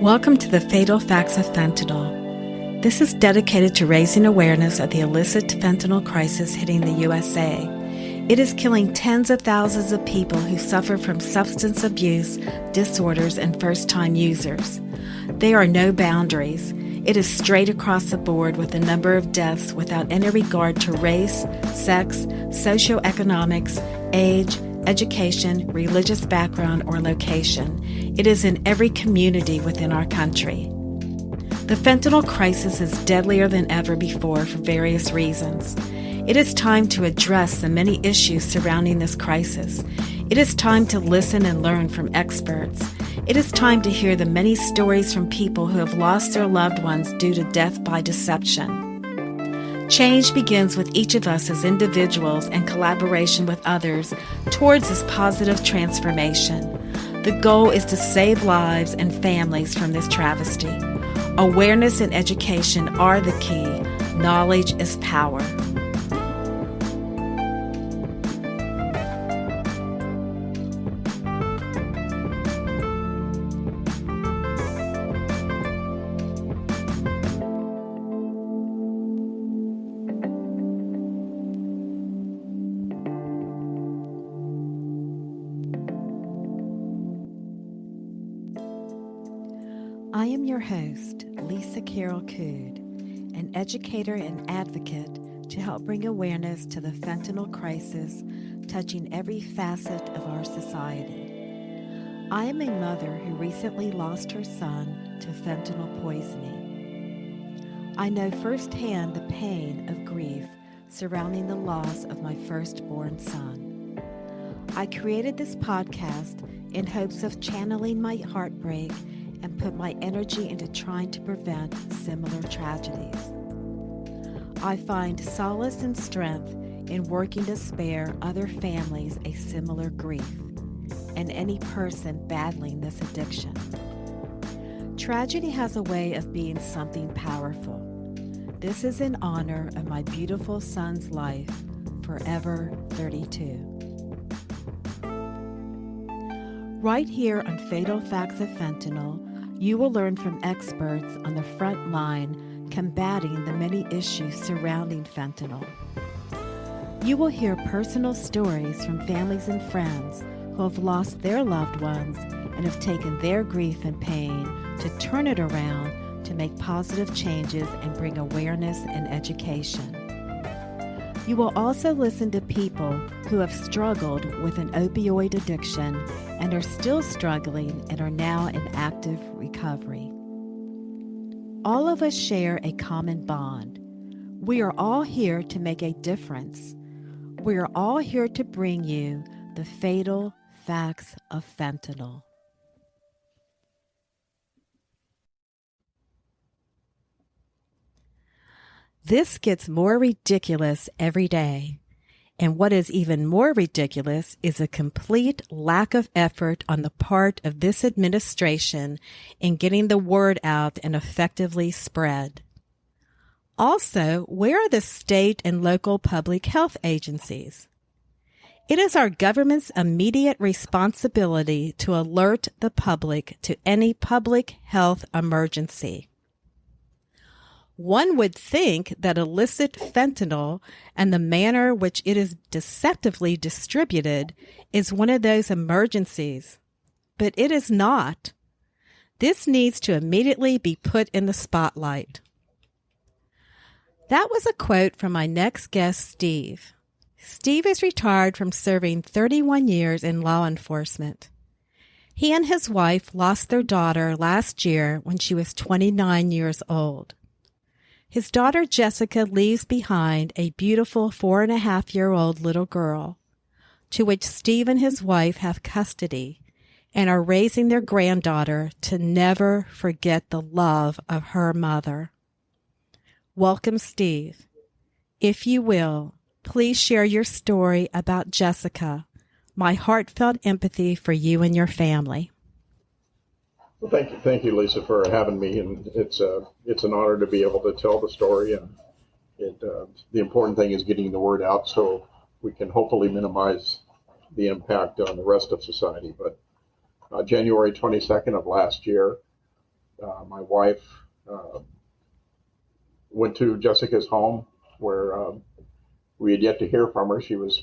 Welcome to the Fatal Facts of Fentanyl. This is dedicated to raising awareness of the illicit fentanyl crisis hitting the USA. It is killing tens of thousands of people who suffer from substance abuse, disorders, and first-time users. There are no boundaries. It is straight across the board with a number of deaths without any regard to race, sex, socioeconomics, age, education, religious background, or location. It is in every community within our country. The fentanyl crisis is deadlier than ever before for various reasons. It is time to address the many issues surrounding this crisis. It is time to listen and learn from experts. It is time to hear the many stories from people who have lost their loved ones due to death by deception. Change begins with each of us as individuals and collaboration with others towards this positive transformation. The goal is to save lives and families from this travesty. Awareness and education are the key. Knowledge is power. I am your host, Lisa Carol Cood, an educator and advocate to help bring awareness to the fentanyl crisis touching every facet of our society. I am a mother who recently lost her son to fentanyl poisoning. I know firsthand the pain of grief surrounding the loss of my firstborn son. I created this podcast in hopes of channeling my heartbreak and put my energy into trying to prevent similar tragedies. I find solace and strength in working to spare other families a similar grief, and any person battling this addiction. Tragedy has a way of being something powerful. This is in honor of my beautiful son's life, forever 32. Right here on Fatal Facts of Fentanyl, you will learn from experts on the front line combating the many issues surrounding fentanyl. You will hear personal stories from families and friends who have lost their loved ones and have taken their grief and pain to turn it around to make positive changes and bring awareness and education. You will also listen to people who have struggled with an opioid addiction and are still struggling and are now in active recovery. All of us share a common bond. We are all here to make a difference. We are all here to bring you the fatal facts of fentanyl. This gets more ridiculous every day. And what is even more ridiculous is a complete lack of effort on the part of this administration in getting the word out and effectively spread. Also, where are the state and local public health agencies? It is our government's immediate responsibility to alert the public to any public health emergency. One would think that illicit fentanyl and the manner which it is deceptively distributed is one of those emergencies, but it is not. This needs to immediately be put in the spotlight. That was a quote from my next guest, Steve. Steve is retired from serving 31 years in law enforcement. He and his wife lost their daughter last year when she was 29 years old. His daughter Jessica leaves behind a beautiful 4.5-year-old little girl, to which Steve and his wife have custody and are raising their granddaughter to never forget the love of her mother. Welcome, Steve. If you will, please share your story about Jessica, my heartfelt empathy for you and your family. Well, thank you, Lisa, for having me, and it's an honor to be able to tell the story. And the important thing is getting the word out so we can hopefully minimize the impact on the rest of society. But January 22nd of last year, My wife went to Jessica's home where we had yet to hear from her. She was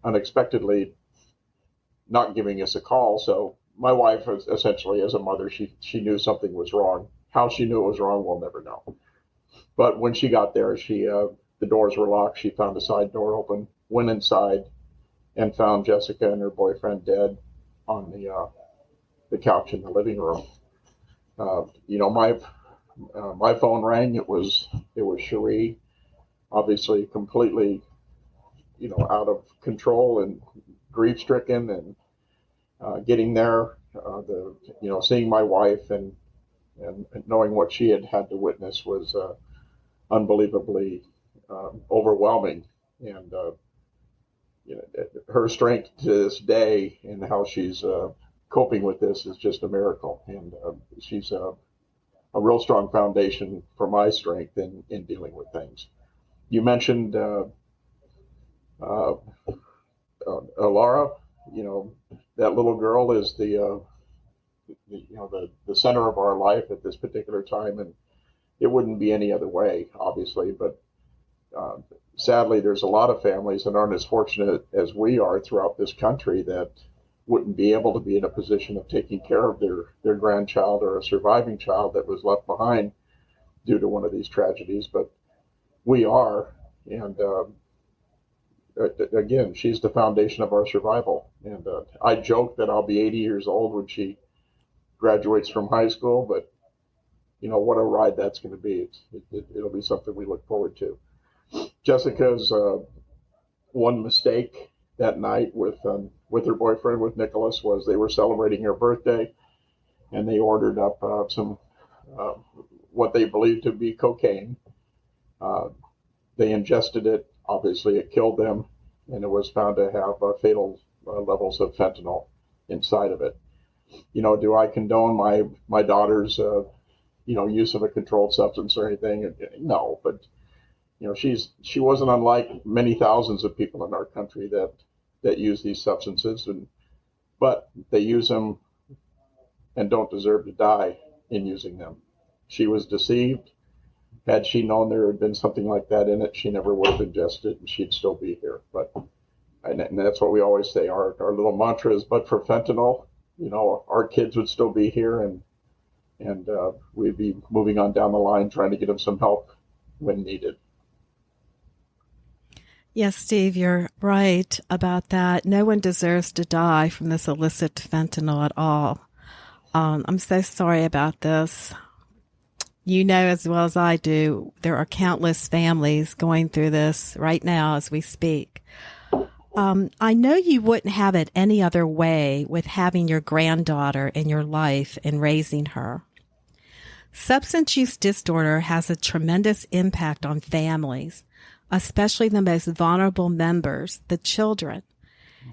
unexpectedly not giving us a call. So my wife, was essentially as a mother, she knew something was wrong. How she knew it was wrong, we'll never know. But when she got there, the doors were locked. She found a side door open, went inside, and found Jessica and her boyfriend dead on the couch in the living room. My phone rang. It was Cherie, obviously completely, out of control and grief stricken, and getting there, seeing my wife and knowing what she had had to witness was unbelievably overwhelming. And her strength to this day and how she's coping with this is just a miracle. And she's a real strong foundation for my strength in dealing with things. You mentioned Laura. That little girl is the center of our life at this particular time, and it wouldn't be any other way, obviously. But sadly, there's a lot of families that aren't as fortunate as we are throughout this country that wouldn't be able to be in a position of taking care of their grandchild or a surviving child that was left behind due to one of these tragedies. But we are, and again, she's the foundation of our survival. And I joke that I'll be 80 years old when she graduates from high school, but what a ride that's going to be. It'll be something we look forward to. Jessica's one mistake that night with her boyfriend, with Nicholas, was they were celebrating her birthday, and they ordered up some what they believed to be cocaine. They ingested it. Obviously, it killed them, and it was found to have fatal levels of fentanyl inside of it. Do I condone my daughter's use of a controlled substance or anything? No, but she wasn't unlike many thousands of people in our country that use these substances, but they use them and don't deserve to die in using them. She was deceived. Had she known there had been something like that in it, she never would have ingested it, and she'd still be here. And that's what we always say. Our little mantra is, but for fentanyl, our kids would still be here, and we'd be moving on down the line trying to get them some help when needed. Yes, Steve, you're right about that. No one deserves to die from this illicit fentanyl at all. I'm so sorry about this. As well as I do, there are countless families going through this right now as we speak. I know you wouldn't have it any other way with having your granddaughter in your life and raising her. Substance use disorder has a tremendous impact on families, especially the most vulnerable members, the children.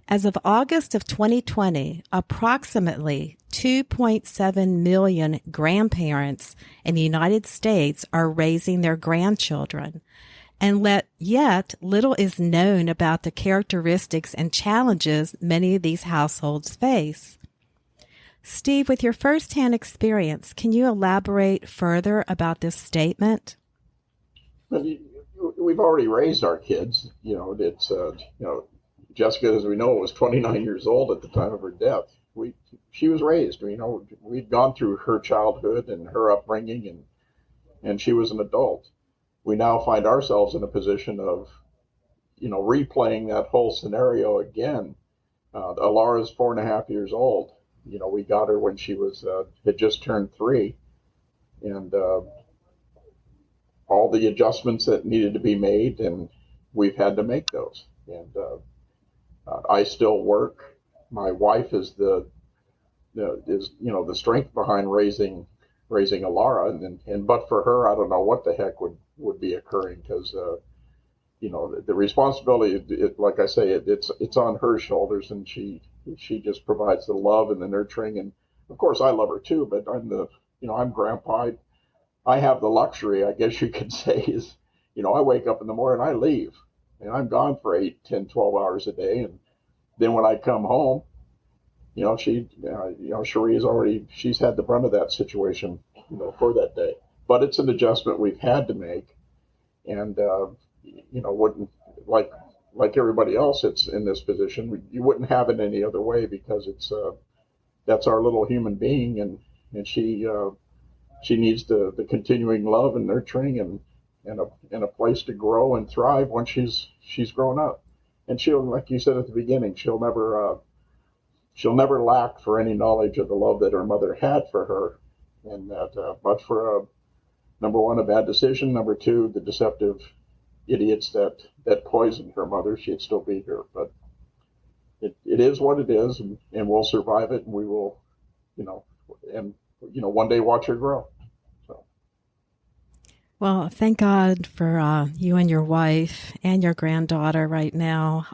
As of August of 2020, approximately 2.7 million grandparents in the United States are raising their grandchildren. And yet, little is known about the characteristics and challenges many of these households face. Steve, with your firsthand experience, can you elaborate further about this statement? We've already raised our kids. Jessica, as we know, was 29 years old at the time of her death. She was raised. We'd gone through her childhood and her upbringing, and she was an adult. We now find ourselves in a position of, replaying that whole scenario again. Alara's 4.5 years old. We got her when she had just turned 3, and all the adjustmts that needed to be made, and we've had to make those. And I still work. My wife is the strength behind raising Alara, and but for her, I don't know what the heck would be occurring, because the responsibility, like I say, it's on her shoulders, and she just provides the love and the nurturing, and of course I love her too. But I'm grandpa. I have the luxury, I guess you could say, is I wake up in the morning, I leave, and I'm gone for 8, 10, 12 hours a day, and then when I come home, she's had the brunt of that situation, for that day. But it's an adjustment we've had to make, and wouldn't like everybody else that's in this position. You wouldn't have it any other way, because that's our little human being, and she needs the continuing love and nurturing and a place to grow and thrive when she's grown up. And she'll, like you said at the beginning, she'll never lack for any knowledge of the love that her mother had for her, and that but for number one, a bad decision, number two, the deceptive idiots that poisoned her mother, she'd still be here. But it is what it is, and we'll survive it, and we will, one day watch her grow. So. Well, thank God for you and your wife and your granddaughter right now.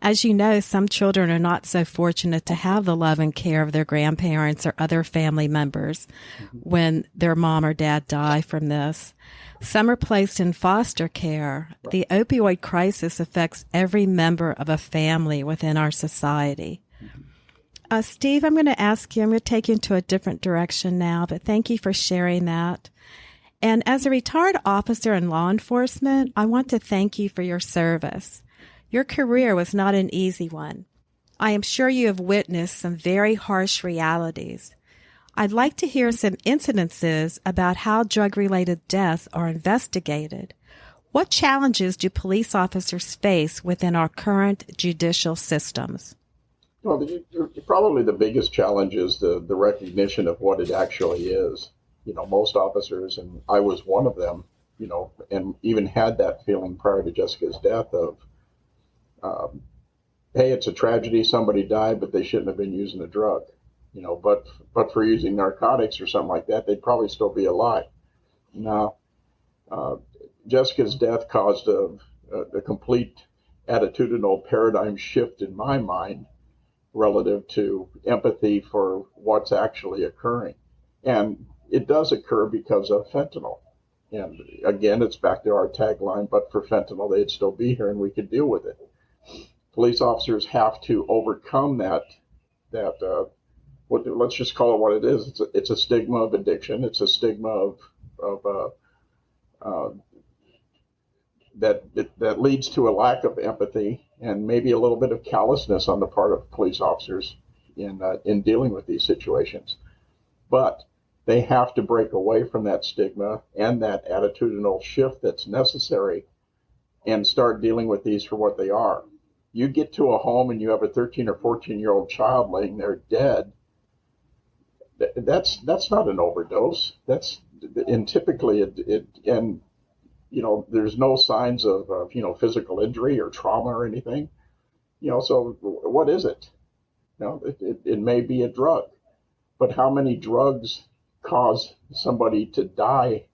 As you know, some children are not so fortunate to have the love and care of their grandparents or other family members when their mom or dad die from this. Some are placed in foster care. Right. The opioid crisis affects every member of a family within our society. Steve, I'm going to take you into a different direction now, but thank you for sharing that. And as a retired officer in law enforcement, I want to thank you for your service. Your career was not an easy one. I am sure you have witnessed some very harsh realities. I'd like to hear some incidences about how drug-related deaths are investigated. What challenges do police officers face within our current judicial systems? Well, probably the biggest challenge is the recognition of what it actually is. Most officers, and I was one of them, and even had that feeling prior to Jessica's death of, hey, it's a tragedy, somebody died, but they shouldn't have been using a drug. But for using narcotics or something like that, they'd probably still be alive. Now, Jessica's death caused a complete attitudinal paradigm shift in my mind relative to empathy for what's actually occurring. And it does occur because of fentanyl. And again, it's back to our tagline, but for fentanyl, they'd still be here and we could deal with it. Police officers have to overcome that let's just call it what it is. It's a stigma of addiction. It's a stigma that leads to a lack of empathy and maybe a little bit of callousness on the part of police officers in dealing with these situations. But they have to break away from that stigma and that attitudinal shift that's necessary and start dealing with these for what they are. You get to a home and you have a 13 or 14-year-old child laying there dead. That's not an overdose. And typically there's no signs of physical injury or trauma or anything. So what is it? It may be a drug, but how many drugs cause somebody to die,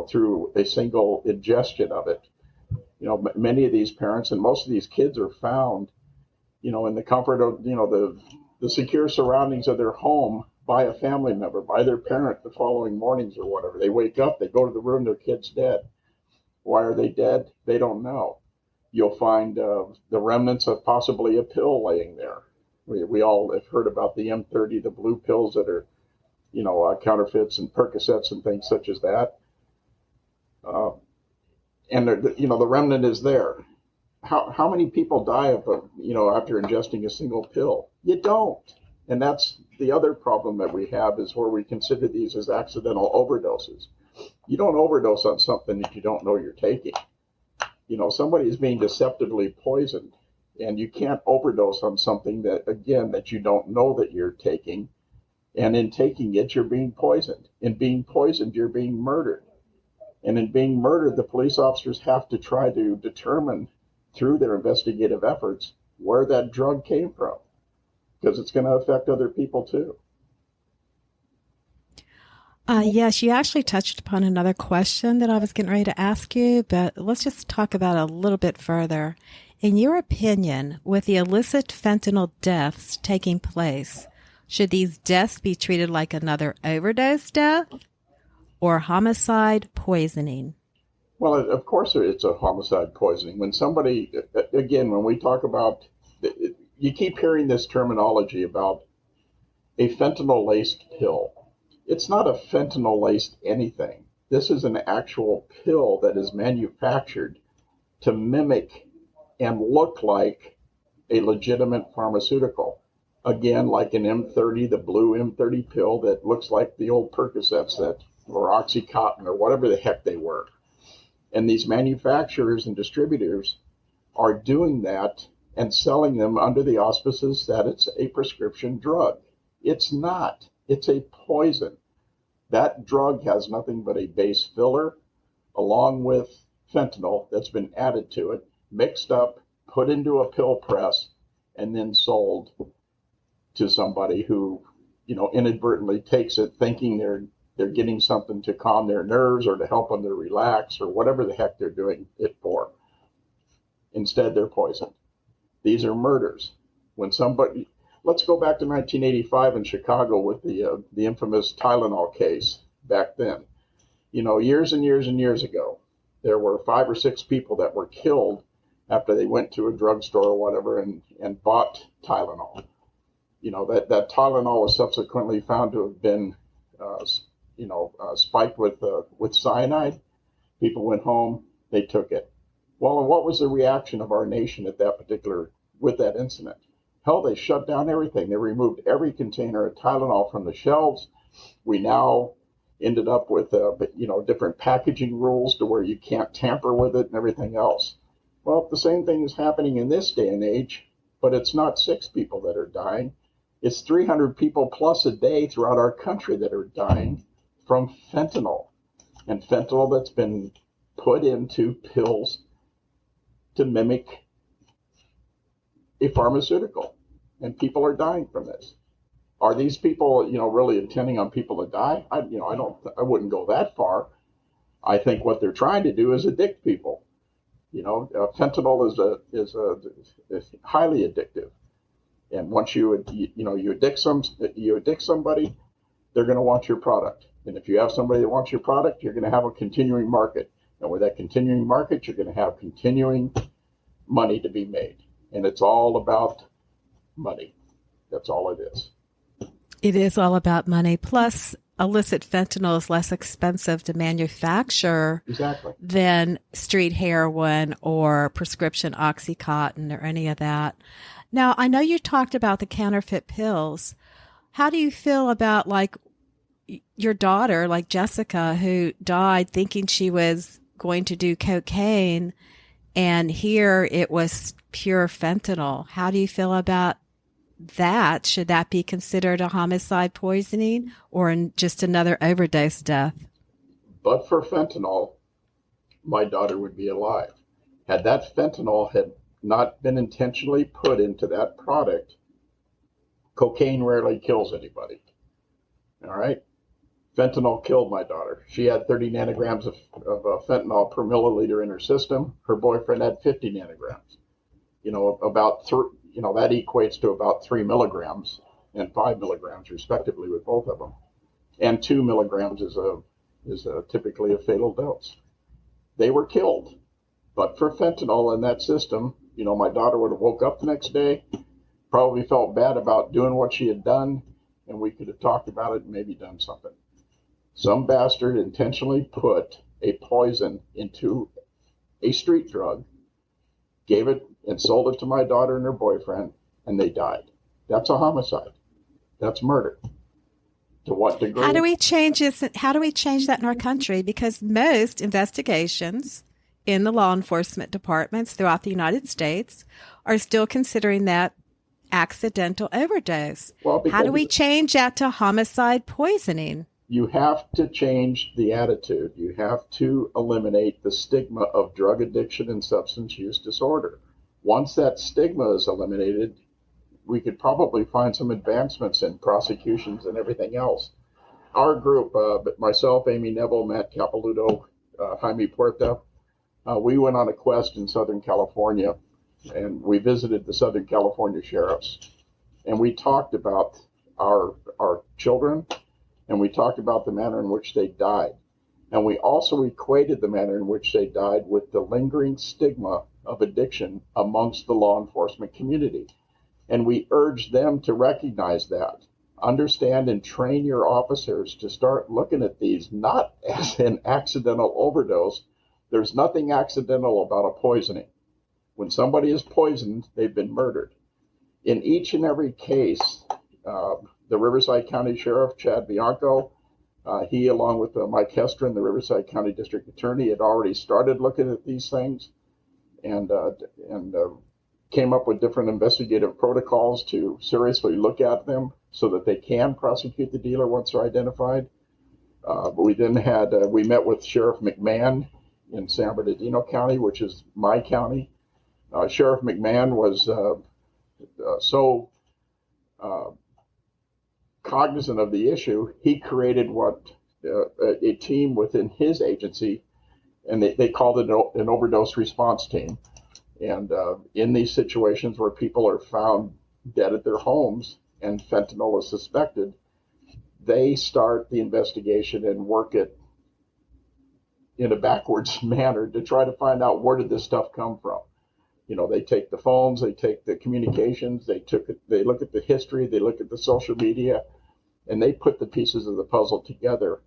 through a single ingestion of it? Many of these parents and most of these kids are found, in the comfort of, the secure surroundings of their home by a family member, by their parent the following mornings or whatever. They wake up, they go to the room, their kid's dead. Why are they dead? They don't know. You'll find the remnants of possibly a pill laying there. We all have heard about the M30, the blue pills that are, counterfeits and Percocets and things such as that. And the remnant is there. How many people die of after ingesting a single pill? You don't. And that's the other problem that we have, is where we consider these as accidental overdoses. You don't overdose on something that you don't know you're taking. Somebody is being deceptively poisoned, and you can't overdose on something that you don't know that you're taking. And in taking it, you're being poisoned. In being poisoned, you're being murdered. And in being murdered, the police officers have to try to determine through their investigative efforts where that drug came from, because it's going to affect other people too. Yes, you actually touched upon another question that I was getting ready to ask you, but let's just talk about it a little bit further. In your opinion, with the illicit fentanyl deaths taking place, should these deaths be treated like another overdose death or homicide poisoning? Well, of course it's a homicide poisoning. When somebody, again, when we talk about, you keep hearing this terminology about a fentanyl-laced pill. It's not a fentanyl-laced anything. This is an actual pill that is manufactured to mimic and look like a legitimate pharmaceutical. Again, like an M30, the blue M30 pill that looks like the old Percocets or Oxycontin or whatever the heck they were. And these manufacturers and distributors are doing that and selling them under the auspices that it's a prescription drug. It's not. It's a poison. That drug has nothing but a base filler along with fentanyl that's been added to it, mixed up, put into a pill press, and then sold to somebody who, inadvertently takes it thinking they're getting something to calm their nerves or to help them to relax or whatever the heck they're doing it for. Instead, they're poisoned. These are murders. Let's go back to 1985 in Chicago with the infamous Tylenol case back then. Years and years and years ago, there were 5 or 6 people that were killed after they went to a drugstore or whatever and bought Tylenol. That Tylenol was subsequently found to have been, spiked with cyanide. People went home, they took it. Well, and what was the reaction of our nation with that incident? Hell, they shut down everything. They removed every container of Tylenol from the shelves. We now ended up with, different packaging rules to where you can't tamper with it and everything else. Well, the same thing is happening in this day and age, but it's not 6 people that are dying. It's 300 people plus a day throughout our country that are dying from fentanyl. And fentanyl that's been put into pills to mimic a pharmaceutical. And people are dying from this. Are these people, really intending on people to die? I wouldn't go that far. I think what they're trying to do is addict people. Fentanyl is highly addictive. And once you addict somebody, they're going to want your product. And if you have somebody that wants your product, you're going to have a continuing market. And with that continuing market, you're going to have continuing money to be made. And it's all about money. That's all it is. It is all about money. Plus, illicit fentanyl is less expensive to manufacture than street heroin or prescription Oxycontin or any of that. Now, I know you talked about the counterfeit pills. How do you feel about your daughter, like Jessica, who died thinking she was going to do cocaine, and here it was pure fentanyl? How do you feel about that? Should that be considered a homicide poisoning or just another overdose death? But for fentanyl, my daughter would be alive. Had that fentanyl had not been intentionally put into that product, cocaine rarely kills anybody. All right? Fentanyl killed my daughter. She had 30 nanograms of fentanyl per milliliter in her system. Her boyfriend had 50 nanograms. That equates to about 3 milligrams and 5 milligrams respectively with both of them. And 2 milligrams is typically a fatal dose. They were killed. But for fentanyl in that system, my daughter would have woke up the next day, probably felt bad about doing what she had done, and we could have talked about it and maybe done something. Some bastard intentionally put a poison into a street drug, gave it and sold it to my daughter and her boyfriend, and they died. That's a homicide. That's murder. To what degree? How do we change this? How do we change that in our country? Because most investigations in the law enforcement departments throughout the United States are still considering that accidental overdose. How do we change that to homicide poisoning? You have to change the attitude. You have to eliminate the stigma of drug addiction and substance use disorder. Once that stigma is eliminated, we could probably find some advancements in prosecutions and everything else. Our group, myself, Amy Neville, Matt Capilouto, Jaime Puerta, we went on a quest in Southern California, and we visited the Southern California sheriffs, and we talked about our children, and we talked about the manner in which they died. And we also equated the manner in which they died with the lingering stigma of addiction amongst the law enforcement community. And we urge them to recognize that, understand and train your officers to start looking at these not as an accidental overdose. There's nothing accidental about a poisoning. When somebody is poisoned, they've been murdered. In each and every case, the Riverside County Sheriff, Chad Bianco, he, along with Mike Hestron, the Riverside County District Attorney, had already started looking at these things and came up with different investigative protocols to seriously look at them so that they can prosecute the dealer once they're identified. But we then we met with Sheriff McMahon in San Bernardino County, which is my county. Sheriff McMahon was so cognizant of the issue, he created a team within his agency, and they called it an overdose response team. And in these situations where people are found dead at their homes and fentanyl is suspected, they start the investigation and work it in a backwards manner to try to find out where did this stuff come from. You know, they take the phones, they take the communications, they look at the history, they look at the social media, and they put the pieces of the puzzle together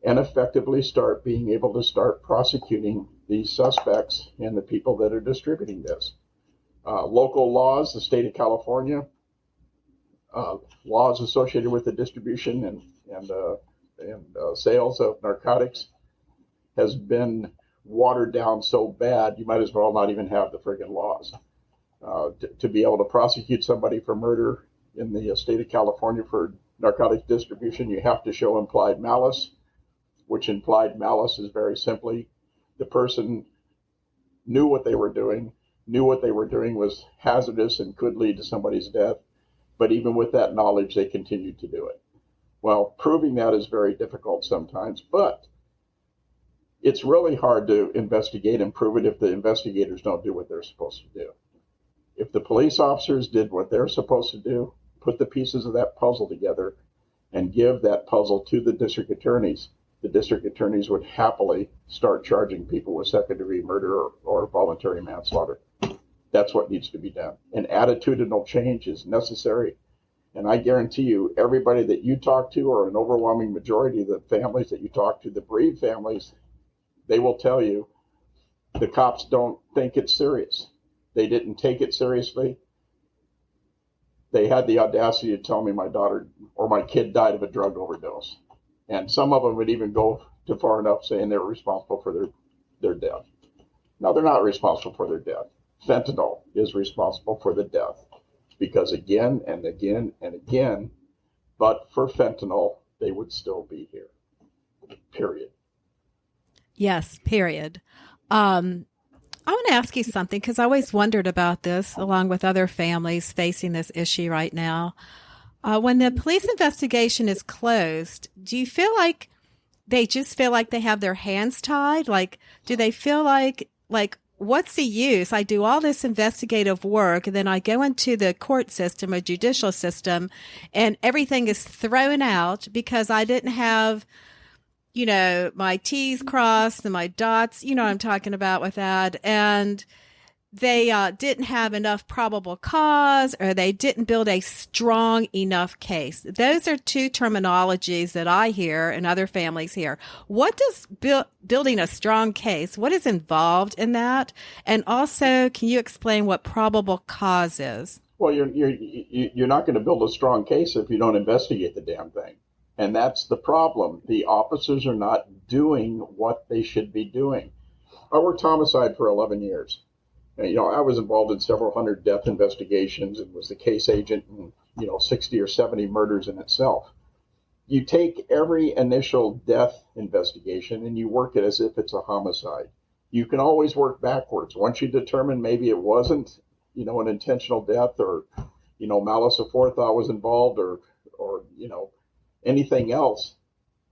and effectively start being able to start prosecuting these suspects and the people that are distributing this. Local laws, the state of California, laws associated with the distribution and sales of narcotics has been watered down so bad, you might as well not even have the friggin' laws. To be able to prosecute somebody for murder in the state of California for narcotics distribution, you have to show implied malice, which implied malice is very simply the person knew what they were doing was hazardous and could lead to somebody's death, but even with that knowledge, they continued to do it. Well, proving that is very difficult sometimes, but it's really hard to investigate and prove it if the investigators don't do what they're supposed to do. If the police officers did what they're supposed to do, put the pieces of that puzzle together and give that puzzle to the district attorneys would happily start charging people with second-degree murder or voluntary manslaughter. That's what needs to be done. An attitudinal change is necessary. And I guarantee you, everybody that you talk to, or an overwhelming majority of the families that you talk to, the bereaved families, they will tell you the cops don't think it's serious. They didn't take it seriously. They had the audacity to tell me my daughter or my kid died of a drug overdose. And some of them would even go to far enough saying they're responsible for their death. No, they're not responsible for their death. Fentanyl is responsible for the death. Because again and again and again, but for fentanyl, they would still be here. Period. Yes, period. I want to ask you something because I always wondered about this along with other families facing this issue right now. When the police investigation is closed, do you feel like they just feel like they have their hands tied? Like, do they feel like what's the use? I do all this investigative work and then I go into the court system or judicial system and everything is thrown out because I didn't have, my T's crossed and my dots, you know what I'm talking about with that. And they didn't have enough probable cause or they didn't build a strong enough case. Those are two terminologies that I hear and other families hear. What does building a strong case, what is involved in that? And also, can you explain what probable cause is? Well, you're not going to build a strong case if you don't investigate the damn thing. And that's the problem. The officers are not doing what they should be doing. I worked homicide for 11 years. I was involved in several hundred death investigations and was the case agent in, 60 or 70 murders in itself. You take every initial death investigation and you work it as if it's a homicide. You can always work backwards. Once you determine maybe it wasn't, an intentional death or, malice aforethought was involved or anything else,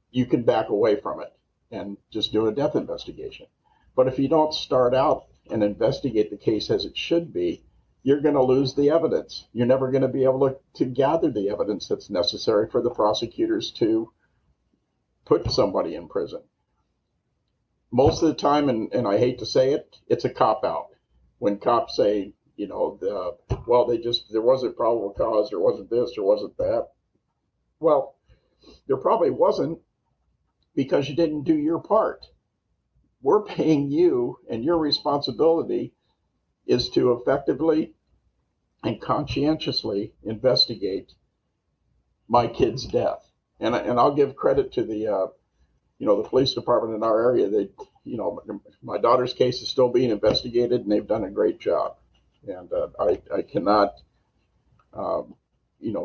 you can back away from it and just do a death investigation. But if you don't start out and investigate the case as it should be, you're going to lose the evidence. You're never going to be able to gather the evidence that's necessary for the prosecutors to put somebody in prison. Most of the time, and I hate to say it, it's a cop-out. When cops say, There wasn't probable cause, there wasn't this, there wasn't that. Well, there probably wasn't, because you didn't do your part. We're paying you, and your responsibility is to effectively and conscientiously investigate my kid's death. And I'll give credit to the police department in our area. My daughter's case is still being investigated, and they've done a great job. And I cannot,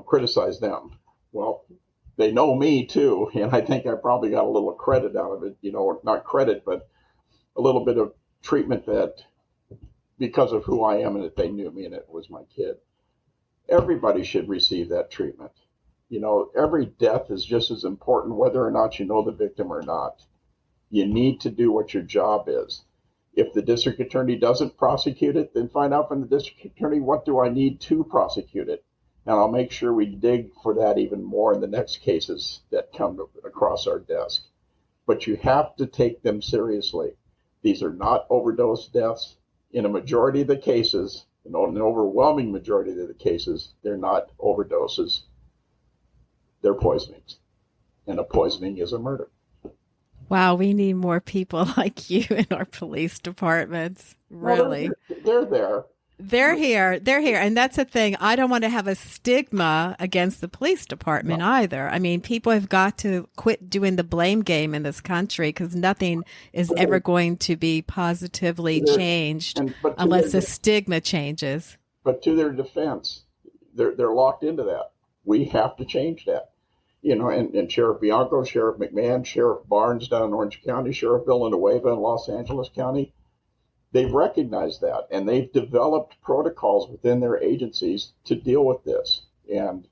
criticize them. Well, they know me too, and I think I probably got a little credit out of it. Not credit, but a little bit of treatment that because of who I am and that they knew me and it was my kid. Everybody should receive that treatment. Every death is just as important, whether or not you know the victim or not. You need to do what your job is. If the district attorney doesn't prosecute it, then find out from the district attorney, what do I need to prosecute it? And I'll make sure we dig for that even more in the next cases that come across our desk. But you have to take them seriously. These are not overdose deaths. In a majority of the cases, an overwhelming majority of the cases, they're not overdoses. They're poisonings. And a poisoning is a murder. Wow, we need more people like you in our police departments. Really. Well, they're there. They're here. And that's the thing. I don't want to have a stigma against the police department either. I mean, people have got to quit doing the blame game in this country, because nothing is ever going to be positively changed unless the stigma changes. But to their defense, they're locked into that. We have to change that. And Sheriff Bianco, Sheriff McMahon, Sheriff Barnes down in Orange County, Sheriff Villanueva in Los Angeles County, they've recognized that, and they've developed protocols within their agencies to deal with this. And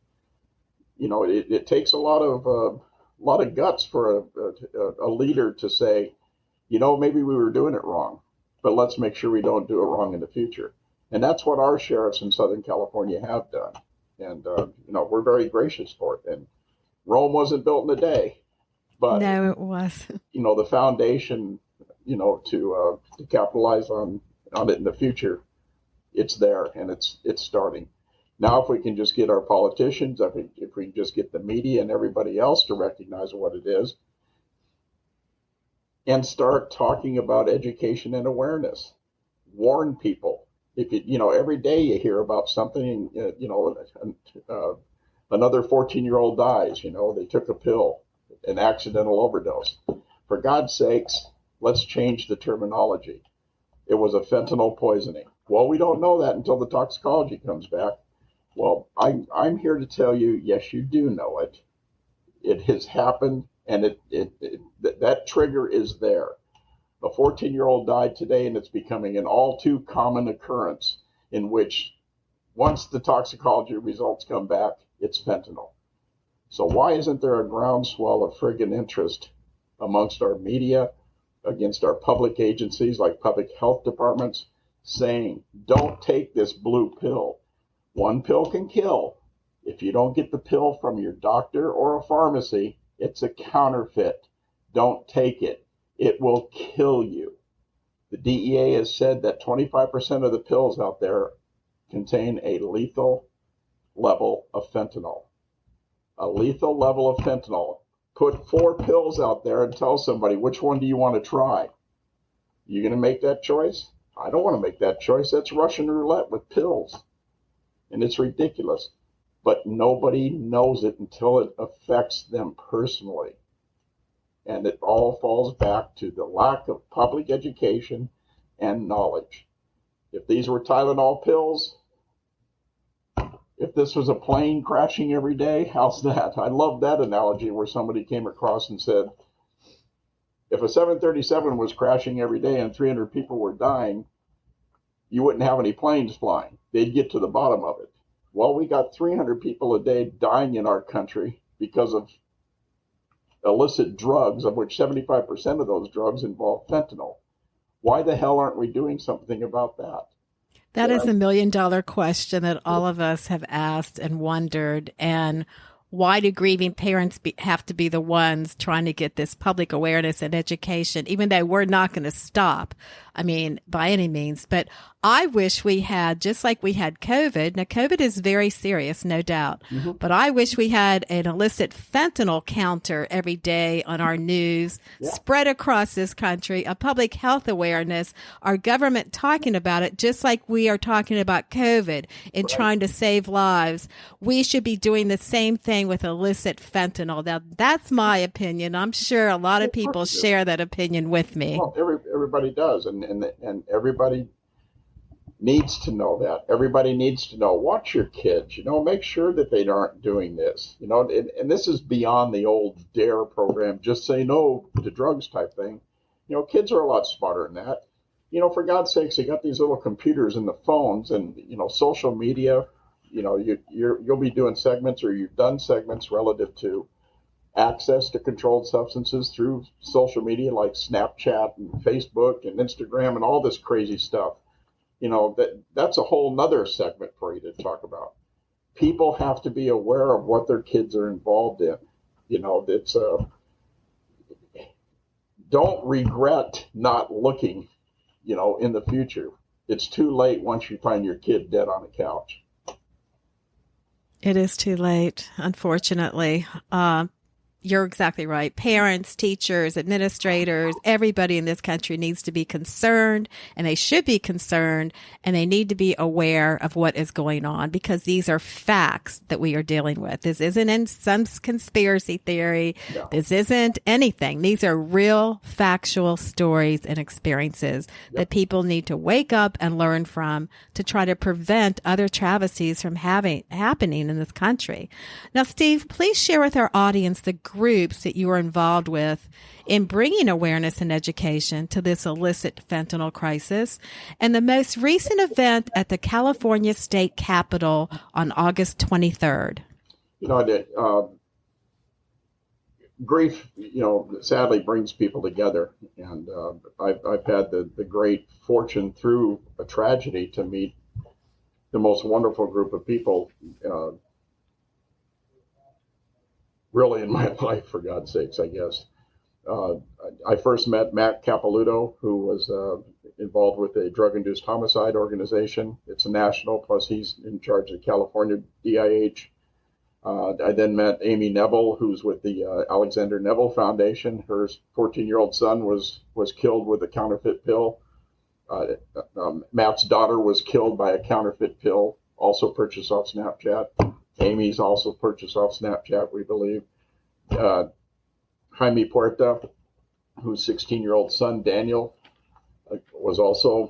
it takes a lot of guts for a leader to say, maybe we were doing it wrong, but let's make sure we don't do it wrong in the future. And that's what our sheriffs in Southern California have done. And we're very gracious for it. And Rome wasn't built in a day, but no, it was. The foundation, to capitalize on it in the future, it's there, and it's starting. Now, if we can just get our politicians, if we can just get the media and everybody else to recognize what it is, and start talking about education and awareness, warn people. If every day you hear about something, another 14-year-old dies. They took a pill, an accidental overdose. For God's sakes, let's change the terminology. It was a fentanyl poisoning. Well, we don't know that until the toxicology comes back. Well, I'm here to tell you, yes, you do know it. It has happened, and that trigger is there. A 14-year-old died today, and it's becoming an all too common occurrence in which, once the toxicology results come back, it's fentanyl. So why isn't there a groundswell of friggin' interest amongst our media, against our public agencies like public health departments, saying, don't take this blue pill. One pill can kill. If you don't get the pill from your doctor or a pharmacy, it's a counterfeit. Don't take it. It will kill you. The DEA has said that 25% of the pills out there contain a lethal level of fentanyl. A lethal level of fentanyl. Put 4 pills out there and tell somebody, which one do you want to try? You going to make that choice? I don't want to make that choice. That's Russian roulette with pills. And it's ridiculous. But nobody knows it until it affects them personally. And it all falls back to the lack of public education and knowledge. If these were Tylenol pills, if this was a plane crashing every day, how's that? I love that analogy where somebody came across and said, if a 737 was crashing every day and 300 people were dying, you wouldn't have any planes flying. They'd get to the bottom of it. Well, we got 300 people a day dying in our country because of illicit drugs, of which 75% of those drugs involve fentanyl. Why the hell aren't we doing something about that? That is $1 million question that all of us have asked and wondered. And why do grieving parents have to be the ones trying to get this public awareness and education, even though we're not going to stop, by any means. But I wish we had, just like we had COVID. Now, COVID is very serious, no doubt, but I wish we had an illicit fentanyl counter every day on our news, spread across this country, a public health awareness, our government talking about it, just like we are talking about COVID and trying to save lives. We should be doing the same thing with illicit fentanyl. Now, that's my opinion. I'm sure a lot of people share that opinion with me. Well, everybody does, and everybody needs to know that. Everybody needs to know. Watch your kids. Make sure that they aren't doing this. And this is beyond the old DARE program, just say no to drugs type thing. Kids are a lot smarter than that. For God's sakes, they got these little computers in the phones, and social media. You'll be doing segments, or you've done segments relative to access to controlled substances through social media like Snapchat and Facebook and Instagram and all this crazy stuff. That's a whole nother segment for you to talk about. People have to be aware of what their kids are involved in. It's don't regret not looking, in the future. It's too late once you find your kid dead on a couch. It is too late, unfortunately. You're exactly right. Parents, teachers, administrators, everybody in this country needs to be concerned, and they should be concerned, and they need to be aware of what is going on, because these are facts that we are dealing with. This isn't in some conspiracy theory. No. This isn't anything. These are real factual stories and experiences that people need to wake up and learn from to try to prevent other travesties from happening in this country. Now, Steve, please share with our audience the groups that you are involved with in bringing awareness and education to this illicit fentanyl crisis, and the most recent event at the California State Capitol on August 23rd. Grief, sadly brings people together, and I've had the great fortune through a tragedy to meet the most wonderful group of people really in my life, for God's sakes, I guess. I first met Matt Capilouto, who was involved with a drug-induced homicide organization. It's a national, plus he's in charge of California DIH. I then met Amy Neville, who's with the Alexander Neville Foundation. Her 14-year-old son was killed with a counterfeit pill. Matt's daughter was killed by a counterfeit pill, also purchased off Snapchat. Amy's also purchased off Snapchat, we believe. Jaime Puerta, whose 16-year-old son, Daniel, was also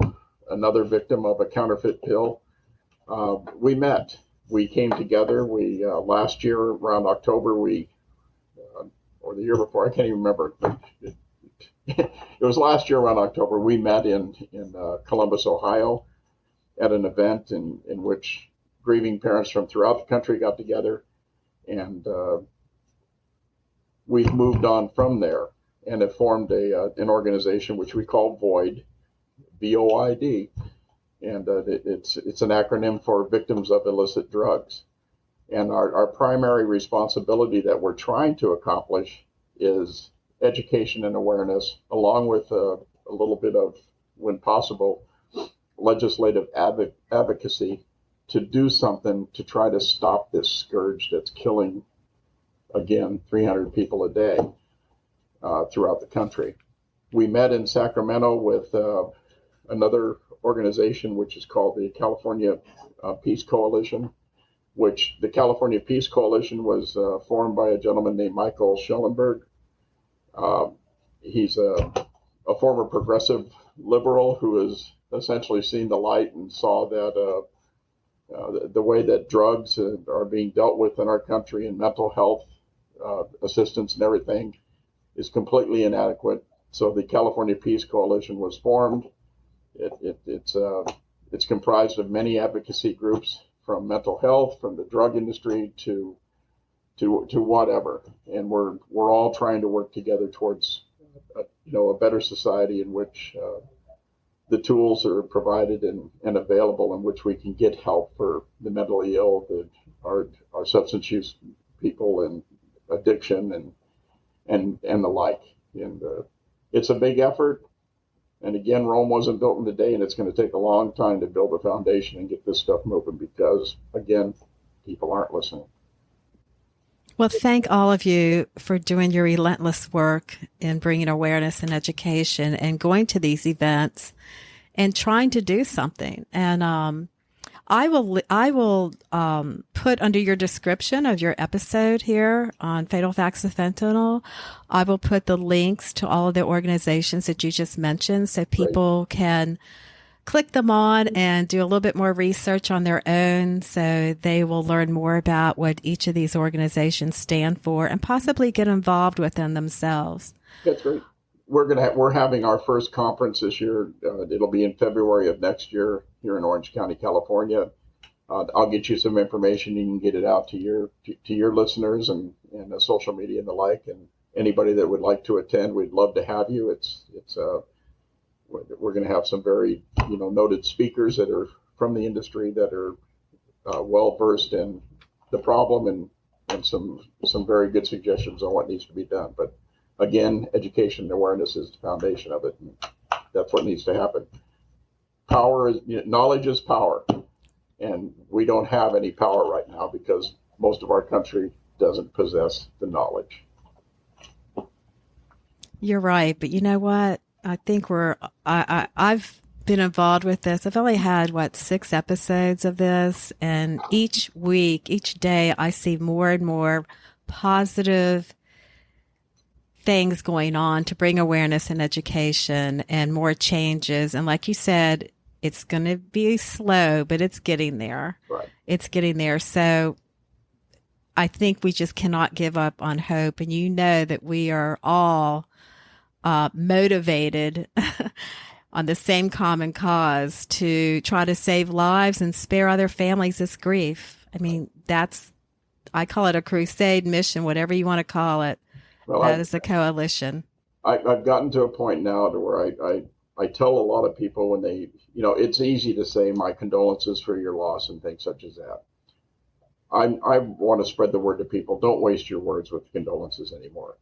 another victim of a counterfeit pill. We met. We came together. We last year around October, or the year before, I can't even remember. It was last year around October. We met in Columbus, Ohio, at an event in which grieving parents from throughout the country got together, and we've moved on from there and have formed an organization which we call VOID, VOID, and it's an acronym for Victims of Illicit Drugs. And our primary responsibility that we're trying to accomplish is education and awareness, along with a little bit of, when possible, legislative advocacy to do something to try to stop this scourge that's killing, again, 300 people a day throughout the country. We met in Sacramento with another organization which is called the California Peace Coalition, which the California Peace Coalition was formed by a gentleman named Michael Schellenberg. He's a former progressive liberal who has essentially seen the light and saw that the way that drugs are being dealt with in our country and mental health assistance and everything is completely inadequate. So the California Peace Coalition was formed. It's comprised of many advocacy groups, from mental health, from the drug industry to whatever, and we're all trying to work together towards a better society in which the tools are provided and available, in which we can get help for the mentally ill, our substance use people, and addiction and the like. And it's a big effort. And again, Rome wasn't built in a day, and it's going to take a long time to build a foundation and get this stuff moving because, again, people aren't listening. Well, thank all of you for doing your relentless work in bringing awareness and education and going to these events and trying to do something. And I will put under your description of your episode here on Fatal Facts of Fentanyl, I will put the links to all of the organizations that you just mentioned so people can click them on and do a little bit more research on their own so they will learn more about what each of these organizations stand for and possibly get involved with them themselves. That's great. We're having our first conference this year. It'll be in February of next year here in Orange County, California. I'll get you some information. You can get it out to your listeners and social media and the like. And anybody that would like to attend, we'd love to have you. We're going to have some very noted speakers that are from the industry that are well versed in the problem and some very good suggestions on what needs to be done. But again, education and awareness is the foundation of it. And that's what needs to happen. Knowledge is power. And we don't have any power right now because most of our country doesn't possess the knowledge. You're right. But you know what? I think I've been involved with this. I've only had, 6 episodes of this. And each week, each day, I see more and more positive things going on to bring awareness and education and more changes. And like you said, it's going to be slow, but it's getting there. Right. It's getting there. So I think we just cannot give up on hope. And you know that we are all motivated on the same common cause to try to save lives and spare other families this grief. I mean, I call it a crusade mission, whatever you want to call it. Well, that is a coalition. I've gotten to a point now to where I tell a lot of people when they, it's easy to say my condolences for your loss and things such as that. I want to spread the word to people. Don't waste your words with condolences anymore.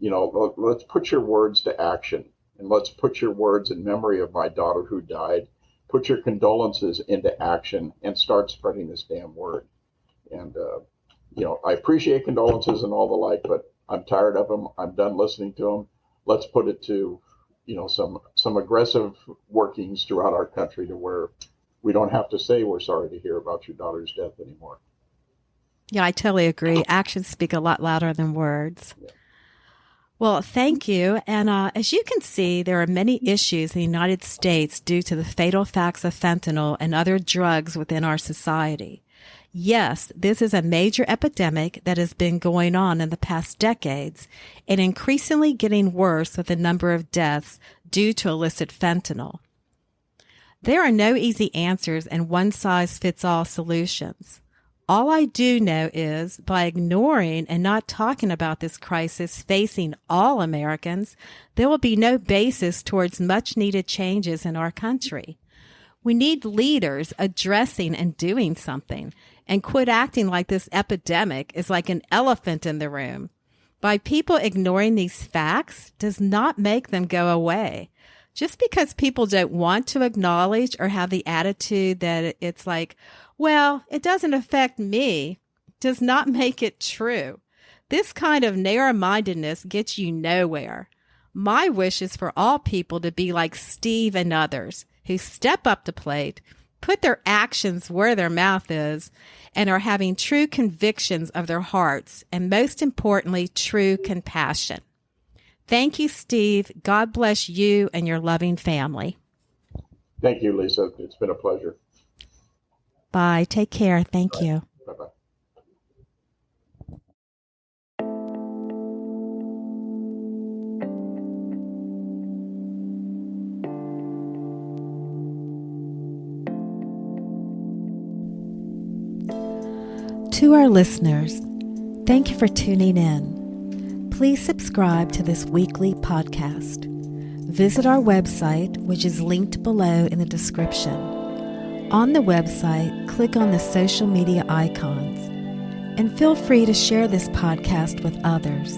Let's put your words to action, and let's put your words in memory of my daughter who died. Put your condolences into action and start spreading this damn word. And, I appreciate condolences and all the like, but I'm tired of them. I'm done listening to them. Let's put it to, some aggressive workings throughout our country to where we don't have to say we're sorry to hear about your daughter's death anymore. Yeah, I totally agree. Actions speak a lot louder than words. Yeah. Well, thank you. And as you can see, there are many issues in the United States due to the fatal facts of fentanyl and other drugs within our society. Yes, this is a major epidemic that has been going on in the past decades and increasingly getting worse with the number of deaths due to illicit fentanyl. There are no easy answers and one-size-fits-all solutions. All I do know is by ignoring and not talking about this crisis facing all Americans, there will be no basis towards much-needed changes in our country. We need leaders addressing and doing something, and quit acting like this epidemic is like an elephant in the room. By people ignoring these facts does not make them go away. Just because people don't want to acknowledge or have the attitude that it's like, well, it doesn't affect me, does not make it true. This kind of narrow-mindedness gets you nowhere. My wish is for all people to be like Steve and others who step up to plate, put their actions where their mouth is, and are having true convictions of their hearts, and most importantly, true compassion. Thank you, Steve. God bless you and your loving family. Thank you, Lisa. It's been a pleasure. Bye. Take care. Thank you. Bye-bye. To our listeners, thank you for tuning in. Please subscribe to this weekly podcast. Visit our website, which is linked below in the description. On the website, click on the social media icons and feel free to share this podcast with others.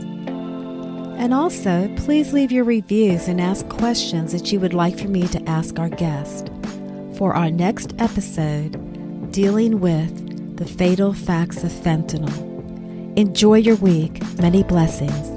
And also, please leave your reviews and ask questions that you would like for me to ask our guest. For our next episode, dealing with the fatal facts of fentanyl. Enjoy your week. Many blessings.